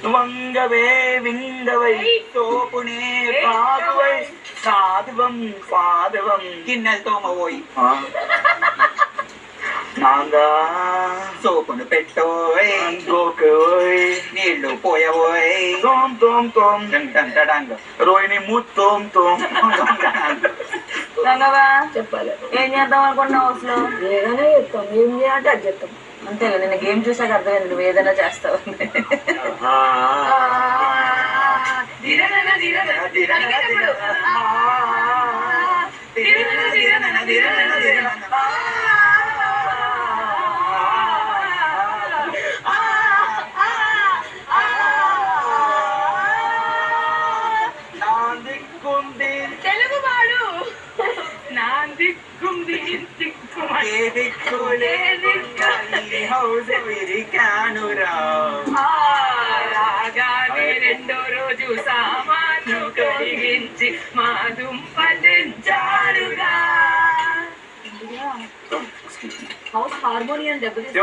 వంగవే వింగవై తోపునే పాదువై సాధువం పాదవం గిన్నెలు తోమవోయి నాంగా సోపును పెట్టోయ్ గోకోయ్ నీళ్లు పోయవోయ్ తోమ్ తోమ్ తోమ్ డంగ్ రోహిణి మూత్ తోమ్ తోమ్ రంగవా చెప్పాలి. ఏం చేద్దాం అనుకున్నావు అసలు? ఏదైనా చెప్తాం, ఏం చేయాలంటే అది చెప్తాం. అంతేగా, నేను గేమ్ చూసాక అర్థమైంది నువ్వు ఏదైనా చేస్తావు. తెలుగు వాడు నా దిక్కుంది రాగానే రెండో రోజు సామాను కలిగించి మా దుంప తెచ్చాడురా. House harmonium దెబ్బతీసి